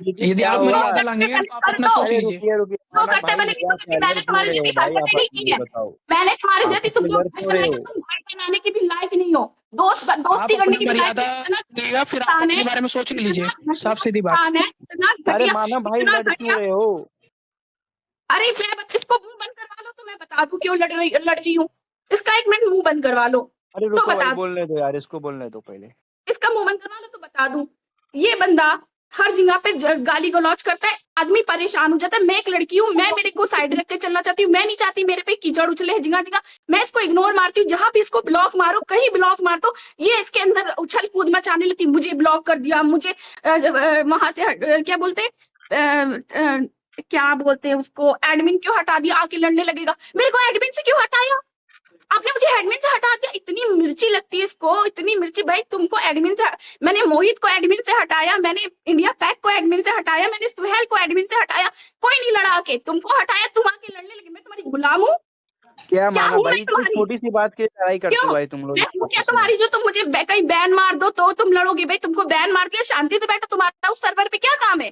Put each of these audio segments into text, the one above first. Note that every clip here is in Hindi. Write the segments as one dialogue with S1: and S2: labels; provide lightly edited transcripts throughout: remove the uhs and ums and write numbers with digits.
S1: दीदी
S2: यदि
S1: क्या
S2: आप
S1: हुआ?
S2: मर्यादा लांघेंगे तो आप अपना सोच
S1: अरे
S2: लीजिए।
S1: रुकिए रुकिए,
S3: जो
S1: मानव
S3: करते
S1: भाई
S3: मैंने
S1: क्या
S3: मैंने
S1: किलर क्यों
S3: तुम्हारी
S1: रहे हो
S3: जैसी
S1: भाई?
S3: हरकतें
S1: आप
S3: नहीं की
S1: ये
S3: है।
S1: बताओ,
S3: मैंने तुम्हारी
S1: आप
S3: जैसी
S1: तो
S3: तुम लोग
S1: किलर क्यों रहे
S3: बनाए
S1: हो?
S3: तुम भाई बनाने के भी लायक नहीं हो।
S2: आप
S3: दोस्ती करने
S2: अपना
S3: की भी लायक
S2: मर्यादा
S3: नहीं। इतना
S2: देगा फिर आप
S3: इंसान है,
S2: अपने बारे में सोच लीजिए।
S3: इतना
S2: साफ
S3: घटिया
S2: सीधी बात।
S3: इंसान है, इतना
S1: अरे
S3: घटिया,
S1: मानव भाई
S3: इतना
S1: लड़ क्यों
S3: घटिया।
S1: रहे हो?
S3: अरे इसको मुंह बंद करवा लो तो मैं बता दूं क्यों लड़ रही हूँ। इसका 1 मिनट मुंह बंद करवा लो
S1: अरे
S3: तो
S1: रुको भाई,
S3: बता दूं।
S1: बोलने दो यार, इसको बोलने दो पहले।
S3: इसका मुंह बंद करवा लो तो बता दूं। ये बंदा हर जगह पे गाली गलौज करता है, आदमी परेशान हो जाता है। मैं एक लड़की हूँ, मैं मेरे को साइड रख के चलना चाहती हूँ। मैं नहीं चाहती मेरे पे कीचड़ उछले जगह जगह। मैं इसको इग्नोर मारती हूँ, जहां भी इसको ब्लॉक मारो, कहीं ब्लॉक मार दो, ये इसके अंदर उछल कूद मचाने लगती। मुझे ब्लॉक कर दिया, मुझे वहां से क्या बोलते क्या बोलते हैं उसको, एडमिन क्यों हटा दिया, आके लड़ने लगेगा। मेरे को एडमिन से क्यों हटाया आपने, मुझे एडमिन से हटा दिया। इतनी मिर्ची लगती है इसको, इतनी मिर्ची। भाई तुमको एडमिन से, मैंने मोहित को एडमिन से हटाया, मैंने इंडिया पैक को एडमिन से हटाया, मैंने सुहेल को एडमिन से हटाया, कोई नहीं लड़ा के तुमको हटाया, तुम आके लड़ने लगे। मैं तुम्हारी गुलाम हूँ?
S1: क्या
S3: क्या
S1: मानव
S3: हूँ मैं
S1: भाई, इतनी
S3: तुम्हारी?
S1: छोटी सी बात की लड़ाई करते हो
S3: क्यों?
S1: भाई तुम लोग
S3: मैं हूँ क्या
S1: आपस में?
S3: तुम्हारी जो तुम मुझे कहीं बैन मार दो तो तुम लड़ोगे? भाई तुमको बैन मार दिया, शांति से बैठो। तुम्हारा उस सर्वर पे क्या काम है?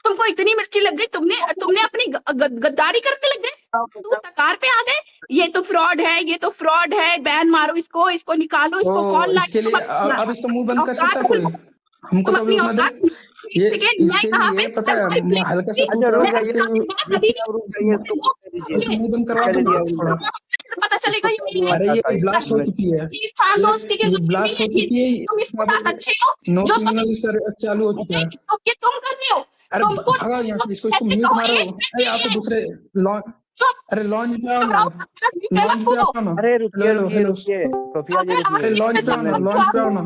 S3: तुमको इतनी मिर्ची लग गई, तुमने तुमने अपनी गद्दारी करने लग गए। तू तकार पे आ गए, ये तो फ्रॉड है, ये तो फ्रॉड है, बैन मारो इसको, इसको निकालो,
S2: तो
S3: इसको कौन
S2: इसके
S3: लाके
S2: लिए
S3: तुम्हारा
S2: अब इसका मुंह बंद कर सकता है
S3: औकात
S2: कोई?
S3: बोलो।
S2: हमको
S3: तुम
S2: तो अभी
S3: अपनी
S2: उतना देर
S3: औकात
S2: ये
S3: मैं
S2: इसके
S3: कहाँ
S2: लिए
S3: पे
S2: पता है हल्का सा
S1: अच्छा रुक
S2: तू-तड़ाक
S1: जाइए,
S2: करके
S3: कभी
S1: दीदी अब रुक जाइए, इसको बोलने दीजिए।
S2: इसका मुंह बंद करवा
S1: क्या
S2: दो
S1: दीदी
S2: ना
S1: अब रुक
S2: थोड़ा।
S1: जाइए,
S3: पता
S1: इसको
S3: चलेगा ये
S1: क्या
S3: मेरी
S1: बोलना
S2: अरे ये
S1: चाहता है
S2: ब्लास्ट हो
S1: इसमें?
S2: चुकी है।
S3: इंसान दोस्ती के
S2: ये
S3: जो
S2: ब्लास्ट हो
S3: ये
S2: चुकी है।
S3: तुम इसको
S2: अब
S3: अच्छे हो
S2: नो
S3: जो तुम
S2: सिग्नल सर चालू हो चुका है।
S3: ये तुम कर रहे हो।
S2: अरे
S3: तुमको
S2: भगाओ यहाँ से इसको, इसको
S3: ऐसे
S2: म्यूट
S3: कहो
S2: मारो।
S3: एक मिनट
S2: अरे
S3: के
S2: आप
S3: लिए
S2: दूसरे लॉन्च,
S3: चुप
S2: अरे लॉन्च पे आओ
S3: चुप
S2: ना।
S3: रहो, अपना बीच में मत
S2: लॉन्च पे
S3: कूदो।
S2: आओ ना।
S1: अरे
S2: हेलो
S1: रुकिए
S2: हेलो
S1: रुकिए
S2: हेलो।
S1: रुकिए, सोफिया जी
S3: अगर
S1: रुकिए,
S2: अरे
S3: आप
S2: लॉन्च
S3: बीच
S2: पे
S3: में
S2: आओ
S1: बोलने
S2: ना,
S3: जब
S1: दीजिए।
S2: लॉन्च पे आओ ना।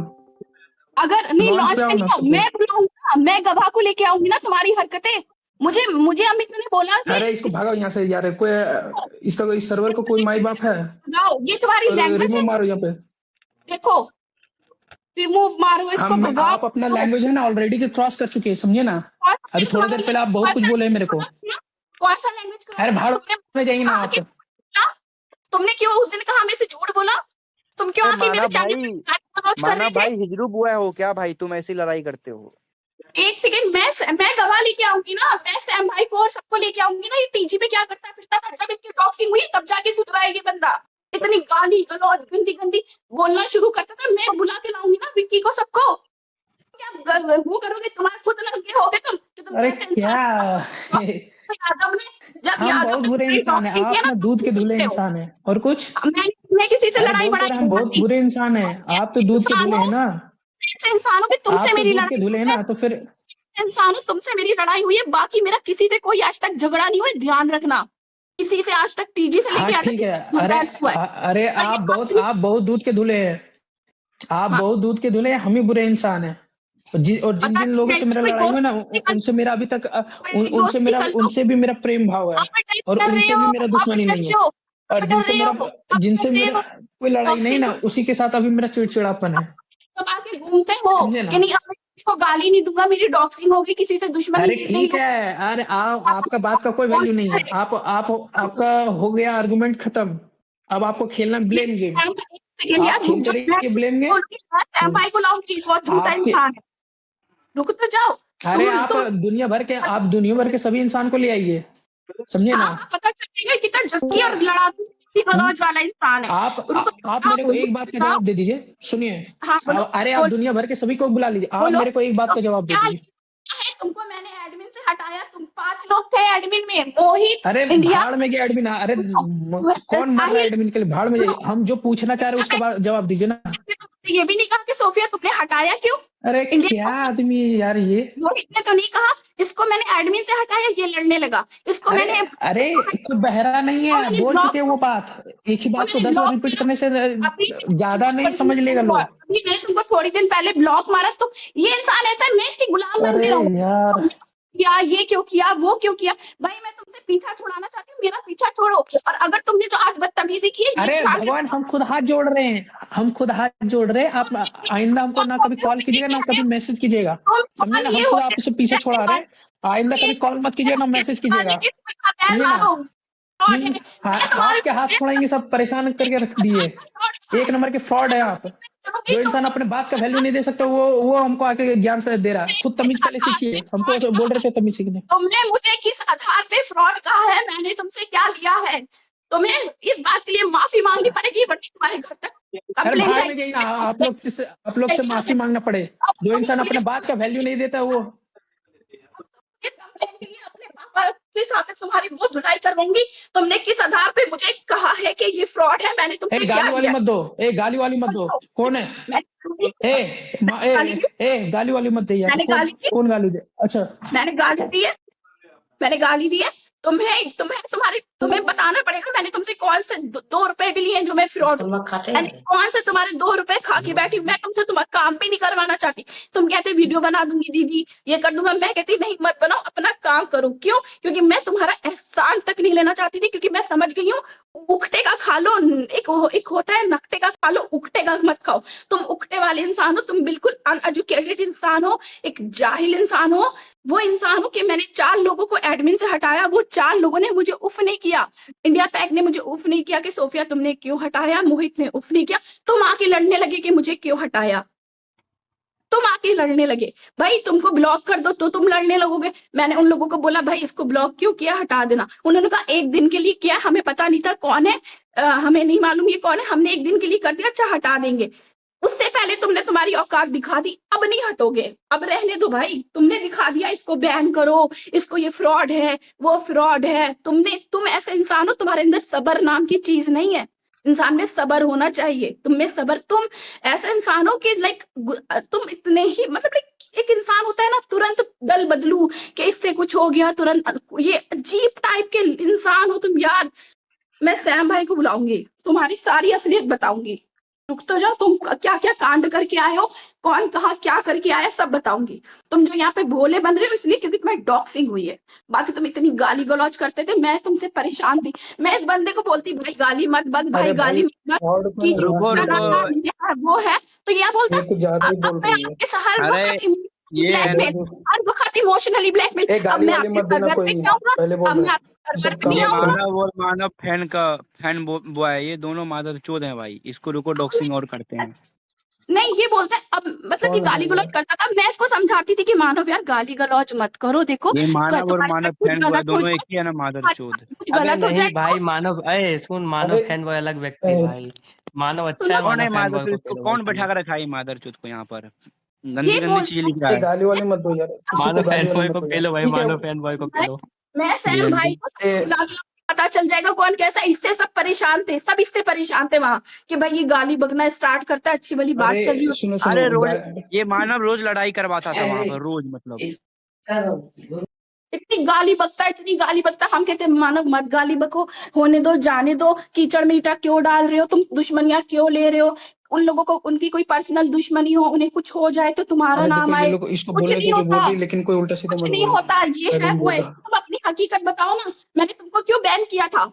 S3: अगर नहीं
S2: लॉन्च पे
S3: लॉन्च
S2: आओ
S3: पे
S2: ना
S3: नहीं आओ,
S2: सबको।
S3: मैं बुलाऊंगा, मैं गवाह को लेके आऊंगी ना तुम्हारी हरकतें। मुझे मुझे अमित ने बोला कि
S2: अरे इसको भगाओ यहाँ से यार। कोई इसका इस सर्वर को कोई माई बाप है?
S3: भगाओ, ये तुम्हारी लैंग्वेज
S2: रिमूव
S3: है।
S2: मारो यहाँ पे।
S3: देखो रिमूव मारो, इसको
S2: हम आप अपना
S3: भगाओ।
S2: लैंग्वेज है ना ऑलरेडी के क्रॉस कर चुके हैं, समझे ना।
S3: कौन
S2: अभी
S3: सा
S2: थोड़ी
S3: तुम्हारा
S2: देर पहले आप बहुत कुछ
S3: लैंग्वेज
S2: बोले मेरे को।
S3: कौन सा लैंग्वेज क्रॉस
S2: अरे
S3: किया
S2: भाड़
S3: तुमने?
S2: में जाइए ना
S3: आके
S2: आप।
S3: बोला, तुमने क्यों उस दिन कहा मेरे से झूठ बोला? तुम क्यों
S1: अरे
S3: आके मेरे चैनल पे गाली कर
S1: मानव
S3: रहे थे?
S1: भाई हिजरू बुआ हो क्या भाई? तुम ऐसी लड़ाई करते हो?
S3: एक सेकंड, मैं गवाह लेके आऊंगी ना, मैं सैम भाई को और सबको लेके आऊंगी ना। ये टीजी पे क्या करता फिरता था, जब इसकी डॉक्सिंग हुई तब जाके सुधरा है ये बंदा। इतनी गाली गलौज गंदी गंदी बोलना शुरू करता था, मैं बुला के लाऊंगी ना विक्की को, सबको। क्या वो करोगे? तुम्हारे खुद लग गए होगे तुम कि तुम
S2: अरे
S3: कैसे
S2: क्या
S3: इंसान। यादव ने जब
S2: हम
S3: यादव
S2: बहुत
S3: ने
S2: बुरे
S3: तुम्हारी
S2: इंसान है,
S3: डॉक्सिंग किया
S2: आप
S3: ना
S2: ना
S3: तब
S2: दूध के
S3: तुम
S2: धुले
S3: जीते हो।
S2: इंसान है और कुछ।
S3: मैं किसी से
S2: अरे
S3: लड़ाई
S2: बोल तो
S3: बड़ाई
S2: रहे
S3: नहीं
S2: हम बहुत
S3: करती।
S2: बुरे इंसान है। आप तो दूध के
S3: इंसान
S2: धुले
S3: हो,
S2: हैं ना।
S3: ऐसे इंसान हो कि तुमसे
S2: आप तो
S3: मेरी
S2: दूध के
S3: लड़ाई
S2: धुले
S3: हुई
S2: हैं
S3: है।
S2: ना तो फिर।
S3: इंसान हो, तुमसे मेरी लड़ाई हुई है, बाकी मेरा किसी से कोई आज तक झगड़ा नहीं हुआ है, ध्यान रखना। किसी से आज तक टीजी से
S2: हाँ
S3: लेके आज तक
S2: ठीक है।
S3: किसी से
S2: अरे
S3: झगड़ा नहीं हुआ है।
S2: अरे
S3: और ये बात
S2: आप बहुत दूध के धुले हैं। आप
S3: हाँ,
S2: बहुत दूध के धुले हैं, हम ही बुरे इंसान हैं। और जिन
S3: अगर
S2: जिन लोगों से
S3: ऐसी
S2: मेरा
S3: कोई
S2: लड़ाई हुआ ना
S3: दोस्ती कर
S2: उनसे मेरा अभी तक
S3: दोस्ती कर लो।
S2: उनसे भी मेरा प्रेम भाव है।
S3: आप
S2: और
S3: डर रहे
S2: उनसे भी
S3: हो,
S2: मेरा
S3: आप
S2: दुश्मनी नहीं है।
S3: डरते हो,
S2: और
S3: आप डर रहे हो, आप
S2: जिनसे
S3: डर रहे
S2: मेरा
S3: हो।
S2: कोई लड़ाई नहीं
S3: टॉक्सिक
S2: ना उसी के साथ अभी मेरा चिड़चिड़ापन है।
S3: सब आके घूमते हो
S2: समझे ना।
S3: कि नहीं, अब मैं किसी को गाली नहीं दूंगा, मेरी डॉक्सिंग होगी, किसी से दुश्मनी
S2: अरे
S3: नहीं
S2: ठीक है।
S3: होगी।
S2: अरे आपका बात का कोई वैल्यू नहीं है। आप आपका हो गया आर्गुमेंट खत्म। अब आपको खेलना ब्लेम गेम।
S3: सेकंड
S2: आप
S3: यार रुक
S2: खेलते
S3: जाओ, मैं
S2: रहिए ब्लेम गेम।
S3: बोलूंगी, मैं सैम भाई को लाऊंगी, बहुत झूठा
S2: आपके
S3: इंसान है। रुक तो जाओ।
S2: अरे आप
S3: तुम
S2: दुनिया भर के सभी इंसान को ले आइए, समझे ना।
S3: हाँ, पता चलेगा कितना झक्की और लड़ाकू
S2: हम्म?
S3: गलौज वाला इंसान है। रुको
S2: आप मेरे को एक बात
S3: रुक
S2: का
S3: जाओ।
S2: जवाब दे दीजिए, सुनिए।
S3: हाँ बोलो
S2: अरे आप
S3: बोलो
S2: दुनिया भर के सभी को बुला लीजिए, आप
S3: बोलो।
S2: मेरे को एक बात
S3: तो
S2: का जवाब दे
S3: क्या
S2: दीजिए।
S3: है, तुमको मैंने एडमिन से हटाया, तुम 5 लोग थे एडमिन में, मोहित
S2: अरे
S3: इंडिया।
S2: भाड़ में गया एडमिन। अरे कौन मर रहा है
S3: साहिल,
S2: एडमिन के लिए? भाड़ में जाइए। हम जो पूछना चाह रहे हैं उसका जवाब दीजिए ना।
S3: ये भी नहीं कहा कि सोफिया तुमने हटाया क्यों
S2: अरे
S3: इंडिया
S2: क्या
S3: को?
S2: आदमी है यार ये।
S3: मोहित ने तो नहीं कहा इसको मैंने एडमिन से हटाया, ये लड़ने लगा। इसको
S2: अरे
S3: मैंने
S2: अरे
S3: इसको
S2: तो बहरा नहीं
S3: इसको
S2: है,
S3: मैंने
S2: बोल चुके
S3: ब्लॉक
S2: हैं वो बात। एक ही
S3: इसको
S2: बात को
S3: मैंने
S2: 10 बार
S3: ब्लॉक
S2: रिपीट
S3: किया।
S2: करने से
S3: अभी
S2: ज्यादा नहीं समझ लेगा लोग।
S3: अभी मैंने तुमको थोड़ी दिन पहले ब्लॉक मारा, तो ये इंसान ऐसा है, मैं इसकी गुलाम बन के
S2: अरे
S3: रहूंगा।
S2: यार
S3: तुमने किया, ये क्यों किया, वो क्यों किया? भाई मैं तुमसे पीछा छुड़ाना चाहती हूँ, मेरा पीछा छोड़ो। और अगर तुमने जो आज बदतमीजी की है, ये
S2: अरे
S3: ध्यान
S2: भगवान हम खुद हाथ जोड़ रहे हैं। हम खुद हाथ जोड़ रहे हैं। आप आइंदा हमको ना कभी कॉल कीजिएगा ना कभी मैसेज कीजिएगा, समझे ना। हम
S3: ये
S2: खुद
S3: होते
S2: आपसे पीछे छोड़ा रहे हैं। आइंदा कभी कॉल मत कीजिएगा ना मैसेज कीजिएगा, समझे ना।
S3: मैं तुम्हारे
S2: आपके हाथ छोड़ेंगे सब परेशान करके रख दिए। एक नंबर के फ्रॉड है आप। जो इंसान अपने बात का वैल्यू नहीं दे सकता वो हमको आके ज्ञान से दे रहा है। खुद तमीज पहले सीखिए, हमको ऐसे बोल रहे थे तमीज सीखने।
S3: तुमने मुझे किस आधार पे फ्रॉड कहा है, मैंने तुमसे क्या लिया है? तुम्हें इस बात के लिए माफी मांगनी पड़ेगी, वरना तुम्हारे घर तक
S2: अरे
S3: कंप्लेन
S2: भाग में जाइए ना, आप लोग से माफी मांगना पड़े। जो इंसान अपने बात का वैल्यू नहीं देता वो
S3: इस कंप्लेन के लिए अपने पापा के साथ तुम्हारी वो धुलाई करवाऊंगी। तुमने किस आधार पे मुझे कहा है कि ये फ्रॉड है? मैंने तुमसे क्या
S2: गाली वाली
S3: किया?
S2: मत दो, गाली वाली मत दो। कौन है? गाली वाली मत दे यार।
S3: मैंने गाली दी?
S2: कौन गाली दे? अच्छा
S3: मैंने गाली दी है? मैंने गाली दी है? तुम्हें बताना पड़ेगा मैंने तुमसे कौन से 2 रुपए भी लिए जो मैं फ्रॉड हूँ। मैंने कौन से तुम्हारे 2 रुपए खा के बैठी हूँ? मैं तुमसे तुम्हारा काम भी नहीं करवाना चाहती। तुम कहते वीडियो बना दूंगी दीदी, ये कर दूंगा। मैं कहती नहीं मत बनाओ, अपना काम करो। क्यों? क्योंकि मैं तुम्हारा एहसान तक नहीं लेना चाहती थी, क्योंकि मैं समझ गई हूँ उकटे का खा लो, एक होता है नकटे का खा लो, उकटे का मत खाओ। तुम उकटे वाले इंसान हो, तुम बिल्कुल अनएजुकेटेड इंसान हो, एक जाहिल इंसान हो। वो इंसान हूँ कि मैंने 4 लोगों को एडमिन से हटाया, वो 4 लोगों ने मुझे उफ नहीं किया। इंडिया पैक ने मुझे उफ नहीं किया कि सोफिया तुमने क्यों हटाया, मोहित ने उफ नहीं किया। तुम आके लड़ने लगे कि मुझे क्यों हटाया। तुम आके लड़ने लगे। भाई तुमको ब्लॉक कर दो तो तुम लड़ने लगोगे। मैंने उन लोगों को बोला भाई इसको ब्लॉक क्यों किया, हटा देना। उन्होंने कहा 1 दिन के लिए किया, हमें पता नहीं था कौन है, हमें नहीं मालूम ये कौन है, हमने 1 दिन के लिए कर दिया, अच्छा हटा देंगे। उससे पहले तुमने तुम्हारी औकात दिखा दी, अब नहीं हटोगे, अब रहने दो भाई। तुमने दिखा दिया इसको बैन करो, इसको ये फ्रॉड है, वो फ्रॉड है। तुम ऐसे इंसान हो, तुम्हारे अंदर सब्र नाम की चीज नहीं है। इंसान में सब्र होना चाहिए, तुम में सब्र। तुम ऐसे इंसान हो कि लाइक तुम इतने ही मतलब एक इंसान होता है ना, तुरंत दल बदलू कि इससे कुछ हो गया तुरंत, ये अजीब टाइप के इंसान हो तुम यार। मैं सैम भाई को बुलाऊंगी, तुम्हारी सारी असलियत बताऊंगी। रुक तो जाओ, तुम क्या क्या कांड करके आए हो, कौन कहाँ क्या करके आया, सब बताऊंगी। तुम जो यहाँ पे भोले बन रहे हो इसलिए क्योंकि तुम्हें डॉक्सिंग हुई है। बाकी तुम इतनी गाली गलौज करते थे, मैं तुमसे परेशान थी। मैं इस बंदे को बोलती भाई गाली मत बक, भाई गाली मत बक,
S2: फ्रॉड को
S3: कीचड़
S1: रुको रुको।
S3: ये है वो है, तो ये बोलता
S2: ये कुछ ज्यादा ही
S3: अब
S2: बोल
S3: मैं
S2: रही है।
S3: आपके हर
S1: अरे
S3: वक्त
S1: ये है ना,
S3: ब्लैकमेल, हर वक्त इमोशनली ब्लैकमेल।
S2: ए
S3: अब
S2: गाली
S3: मैं
S2: वाली
S3: आपके
S2: मत देना
S3: सर्वर पे
S2: कोई भी,
S3: क्या आऊंगा?
S2: पहले बोल
S3: अब मैं
S2: रहे हैं।
S3: आपके सर्वर
S2: सब
S3: पे नहीं
S2: काम
S1: ये
S2: मत करो।
S3: आऊंगा।
S1: मानव और मानव फैन बॉय है, ये दोनों मादर चोद हैं भाई। इसको रुको, डॉक्सिंग और करते हैं।
S3: नहीं ये बोलता है अब, मतलब ये
S2: कौन है
S3: गाली गलौज
S2: यार?
S3: करता था। मैं इसको समझाती थी कि मानव यार गाली गलौज मत करो, देखो
S1: ये मानव और
S3: तुम्हारे साथ
S1: मानव
S3: कुछ
S1: फैन बॉय
S3: गलत हो
S1: दोनों एक
S3: जाए,
S1: ही है ना, मादर चोद।
S3: कुछ
S4: अबे
S3: गलत हो
S4: नहीं
S3: जाए
S4: भाई, मानव सुन, मानव
S2: अबे
S4: फैन बॉय अलग व्यक्ति है
S2: ए,
S4: भाई। मानव अच्छा
S3: सुनो।
S4: है,
S1: कौन
S4: मानव
S1: है
S4: फैन
S1: मादर
S4: बॉय
S1: चोद?
S4: को
S1: इसको
S4: कह दो भाई
S1: कौन बैठा
S4: खाली।
S1: कर रखा है मादर चोद को यहाँ पर?
S3: ये
S1: गंदी गंदी चीजें लिख रहा है।
S2: गाली वाली मत दो यार, किसी को
S4: मानव
S2: गाली
S4: फैन
S2: वाली
S4: बॉय
S2: मत
S4: को
S2: दो
S4: कह
S2: यार,
S4: लो भाई,
S2: ठीक है।
S4: मानव फैन बॉय को कह
S3: मैं
S4: लो।
S3: मैं सैम भाई को
S2: ए,
S3: पता चल जाएगा कौन कैसा। इससे सब परेशान थे, सब इससे परेशान थे वहां कि भाई ये गाली बकना स्टार्ट करता है, अच्छी भली बात
S2: अरे
S3: चल रही हो।
S2: सुनो सुनो
S1: अरे रोज ये मानव रोज लड़ाई करवाता था वहां पर, रोज मतलब।
S3: इतनी गाली बकता है, इतनी गाली बकता। हम कहते मानव मत गाली बको, होने दो, जाने दो, कीचड़ में ईटा क्यों डाल रहे हो, तुम दुश्मनियां क्यों ले रहे हो। उन लोगों को उनकी कोई पर्सनल दुश्मनी हो, उन्हें कुछ हो जाए तो तुम्हारा
S2: अरे देखो
S3: नाम
S2: ये
S3: आए।
S2: लोग इसको
S3: कुछ
S2: बोलने
S3: नहीं
S2: दो जो बोल
S3: होता,
S2: रही, लेकिन कोई उल्टा सीधा
S3: कुछ
S2: मत
S3: नहीं
S2: बोलो।
S3: होता, ये
S2: पहले
S3: है
S2: ही
S3: वो
S2: बोल
S3: है।
S2: रहा।
S3: तुम अपनी हकीकत बताओ ना, मैंने तुमको क्यों बैन किया था,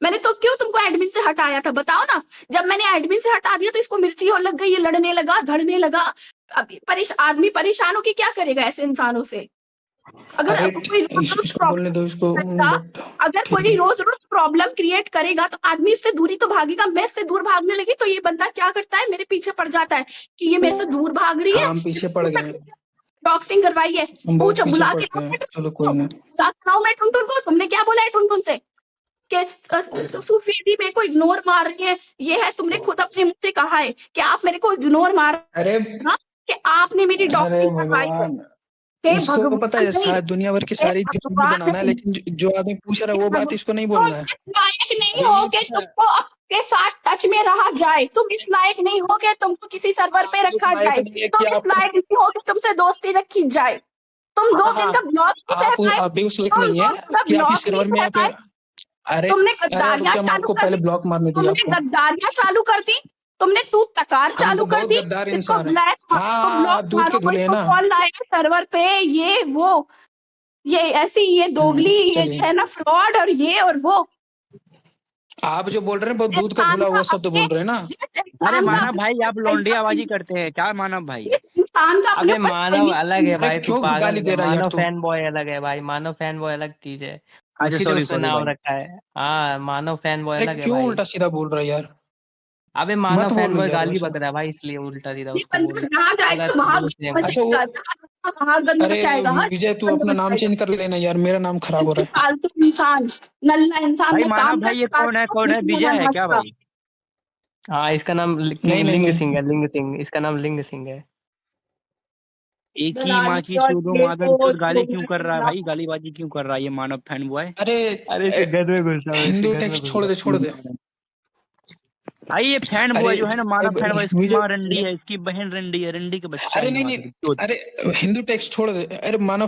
S3: मैंने तो क्यों तुमको एडमिन से हटाया था, बताओ ना। जब मैंने एडमिन से हटा दिया तो इसको मिर्ची और लग गई, ये लड़ने लगा, धड़ने लगा। अभी आदमी परेशान हो के क्या करेगा ऐसे इंसानों से?
S2: अरे
S3: अगर कोई रोज रोज
S2: इसको बोलने
S3: प्रॉब्लम
S2: दो इसको,
S3: करेगा,
S2: बट
S3: अगर
S2: ठीक
S3: कोई
S2: है।
S3: रोज रोज प्रॉब्लम क्रिएट करेगा तो आदमी इससे दूरी तो भागेगा। मैं इससे दूर भागने लगी तो ये बंदा क्या करता है, मेरे पीछे पड़ जाता है कि ये मेरे से दूर भाग रही
S2: हाँ
S3: है,
S2: हम पीछे पड़ गए हैं,
S3: डॉक्सिंग करवाई है।
S2: हम बहुत
S3: पूछो,
S2: पीछे
S3: बुला
S2: पड़
S3: के
S2: गए
S3: लाओ
S2: हैं।
S3: मैं
S2: चलो
S3: टुनटुन
S2: कोई
S3: को,
S2: ना।
S3: बुला के लाओ मैं टुनटुन को। तुमने क्या बोला है टुनटुन से कि सूफी दी मेरे को इग्नोर मार रही है, ये है। तुमने खुद अपने मुंह से कहा है कि आप मेरे को इग्नोर मार
S2: अरे
S3: रहे हो, कि आपने मेरी
S2: अरे
S3: डॉक्सिंग करवाई है।
S2: भगवान,
S3: हे
S2: इसको पता
S3: भगवान
S2: है
S3: नहीं,
S2: दुनिया भर की
S3: हे
S2: सारी वीडियो
S3: भगवान
S2: बनाना है,
S3: नहीं,
S2: लेकिन जो आदमी पूछ रहा है वो बात इसको नहीं
S3: तुम
S2: बोलना है।
S3: इस लायक नहीं हो
S1: ये
S3: कि
S1: क्या
S3: तुमको आपके साथ टच में रहा जाए। तुम इस लायक नहीं हो कि तुमको किसी सर्वर पे
S2: आप इस
S3: रखा
S2: लायक
S3: जाए।
S2: नहीं है कि
S3: तुम इस
S2: आप,
S3: लायक नहीं हो कि तुमसे दोस्ती रखी जाए। तुम 2 दिन
S2: हाँ
S3: का ब्लॉग नहीं सह पाए,
S2: आप भी उस लायक
S3: तुम
S2: नहीं
S3: 2
S2: है
S3: दिन का
S2: कि आप इस
S3: ब्लॉग नहीं
S2: सर्वर में
S3: सह
S2: आप।
S3: पाए।
S2: अरे
S3: तुमने
S2: अरे
S3: गद्दारियां
S2: रुकिए, हम
S3: चालू
S2: आपको
S3: कर
S2: पहले
S3: दी,
S2: ब्लॉक मारने दिया
S3: तुमने
S2: आपको।
S3: गद्दारियां चालू कर दी, तुमने तू तकार
S2: हम
S3: चालू
S2: तो
S3: कर
S2: बहुत
S3: दी।
S2: गद्दार
S3: इसको
S2: इंसान है।
S3: ब्लैक, इसको
S2: हाँ
S3: ब्लॉक
S2: दूध के
S3: मारो, कोई
S2: धुले है
S3: तो
S2: ना।
S3: कॉल लाएगा सर्वर पे, ये वो, ये ऐसी, ये दोगली, ये
S2: चलिए,
S3: जो है ना फ्रॉड, और ये और वो।
S2: आप जो बोल रहे हैं बहुत दूध का
S3: इंसान
S2: धुला
S3: का
S2: हुआ शब्द
S3: अपने,
S2: बोल रहे हैं ना।
S3: जिस
S1: अरे
S3: इंसान का
S1: मानव भाई, आप लौंडे आबाजी
S3: अपने,
S1: करते हैं क्या मानव भाई?
S3: जिस इंसान का अपने
S4: अबे
S3: ऊपर
S4: मानव
S3: सही,
S4: अलग है
S2: अरे
S4: भाई, तू
S2: क्यों
S4: पागल
S2: गाली
S4: है।
S2: दे रहा है यार
S4: मानव
S2: तू?
S4: फैन बॉय अलग है भाई, मानव फैन बॉय अलग चीज है।
S1: अच्छा
S4: उसी ने
S1: सॉरी
S4: उसका
S1: सॉरी
S4: नाम
S1: भाई।
S4: रखा है। हाँ, मानव फैन बॉय
S2: अरे
S4: अलग है
S2: क्यों
S4: भाई।
S2: उल्टा सीधा बोल रहा है यार?
S4: अबे मानव
S2: मत
S4: फैन
S2: बोलो
S4: बॉय
S2: यार
S4: गाली
S2: वैसा।
S4: बक रहा है भाई, इसलिए उल्टा सीधा
S3: ये
S4: उसको
S3: बंदा
S4: बोल
S3: जहाँ जाएगा
S4: गलत
S3: वहां
S4: दोस्त है भाई।
S2: अच्छा वो
S3: वहां गंद
S2: अरे
S3: मचाएगा। हाँ
S2: विजय तू
S3: गंद
S2: अपना नाम
S3: मचाएगा।
S2: चेंज कर लेना यार, मेरा नाम खराब हो रहा है।
S3: फालतू इंसान, नल्ला इंसान
S1: भाई
S3: में
S1: मानव
S3: काम
S1: भाई ये कौन है, कौन है, विजय है क्या भाई?
S4: हाँ इसका नाम
S2: नहीं नहीं
S4: लिंग
S2: नहीं
S4: सिंह है, लिंग सिंह, इसका नाम लिंग सिंह है।
S1: एक ही माँ की चोदो मादर चोद, गाली क्यों कर रहा है भाई, गालीबाजी क्यों कर रहा है ये मानव फैन बॉय?
S2: अरे
S4: अरे इसे घर में घुस जाओ, इसे
S2: हिंदू
S4: घर में
S2: टेक्स्ट
S4: घुस
S2: छोड़ दे छोड़
S4: जाओ।
S2: दे।
S1: भाई ये फैन
S2: अरे
S1: बॉय जो है ना, मानव फैन बॉय, इसकी
S2: विजय
S1: माँ रंडी है, इसकी बहन रंडी है, रंडी का बच्चा
S2: अरे
S1: है ये
S2: नहीं
S1: मादर
S2: नहीं
S1: चोद।
S2: अरे हिंदू टेक्स्ट छोड़ दे। अरे मानव